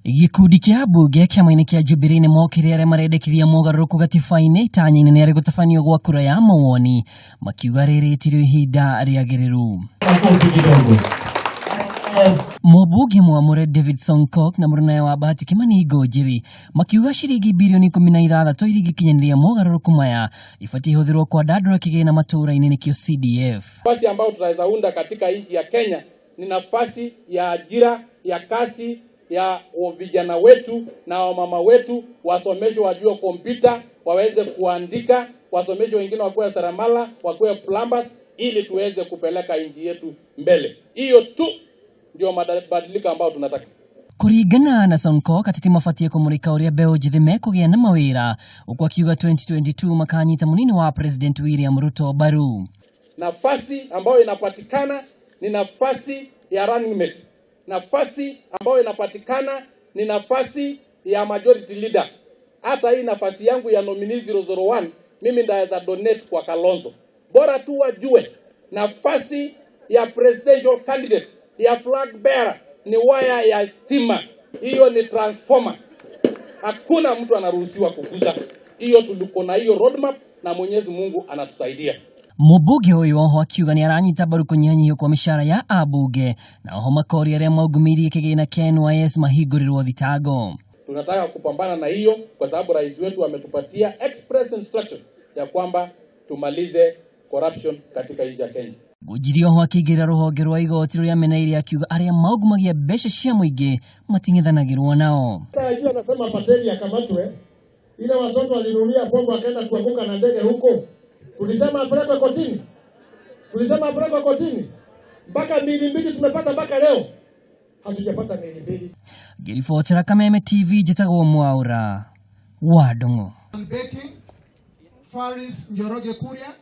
Gikundi kia bunge kiama-ini kia Jubilee ni mokire aria marendekithia mogaruruku gatiba-ini itanya inene ria gutabanio gwa kura ya mawoni makiuga riritirio ihinda riagiriru. Mũmbunge mwamũre David Sonkok na mũrũnawe wa Bahati Kimani Ngũnjiri makiuga ciringi bilioni 16 iringikinyanĩria mogaruruku maya ibatie ihũthĩrwo kwandandũra kĩgĩna matũra-inĩ nikio CDF. Nafasi ambayo tunaweza unda katika nchi ya Kenya ni nafasi ya ajira, ya kazi, ya vijana wetu na wamama wetu wasomeshwe, wajue kompyuta, waweze kuandika, wasomeshwe wengine wakuwe seremala, wakuwe plumbers, ili tuweze kupeleka nchi yetu mbele. Hiyo tu ndio mabadiliko ambayo tunataka. Kuringana na Sonkok atiti mafatie kumurika uria mbeũ njĩthĩ mekũgĩa na mawĩra uko akiuga 2022 makanyita munini wa President William Ruto baru. Nafasi ambayo inapatikana ni nafasi ya running mate. Nafasi ambayo inapatikana ni nafasi ya majority leader. Hata hii nafasi yangu ya nominee 001 mimi ndaweza donate kwa Kalonzo. Bora tu wajue nafasi ya presidential candidate, ya flag bearer ni waya ya stima. Hiyo ni transformer. Hakuna mtu anaruhusiwa kuguza. Hiyo tuliko na hiyo roadmap na Mwenyezi Mungu anatusaidia. Mũmbunge ũyũ oho akiuga nĩ aranyita mbaru kũnyihanyihio kwa mĩcara ya ambunge na oho makori arĩa maungumĩirie kĩgĩna kĩa NYS mahingũrĩrwo thitango. Tunataka kupambana na hiyo kwa sababu rais wetu ametupatia express instruction ya kwamba tumalize corruption katika nchi ya Kenya. Ngũnjiri oho akĩingĩrĩra rũhonge rwa igoti rũrĩa meneire akiuga arĩa maungumagia mbeca cia mũingĩ mating'ethanagĩrwo nao. Tajua anasema pateni akamatwe, ile watoto walinunulia pombe wakaenda kuanguka na ndege huko. Tulisema apelekwe kotini. Mpaka mbili tumepata mpaka leo. Hatujapata mbili. Ngĩribotera Kameme TV njĩtagwo Mwaura wa Ndung'u. Faris Njoroge Kuria.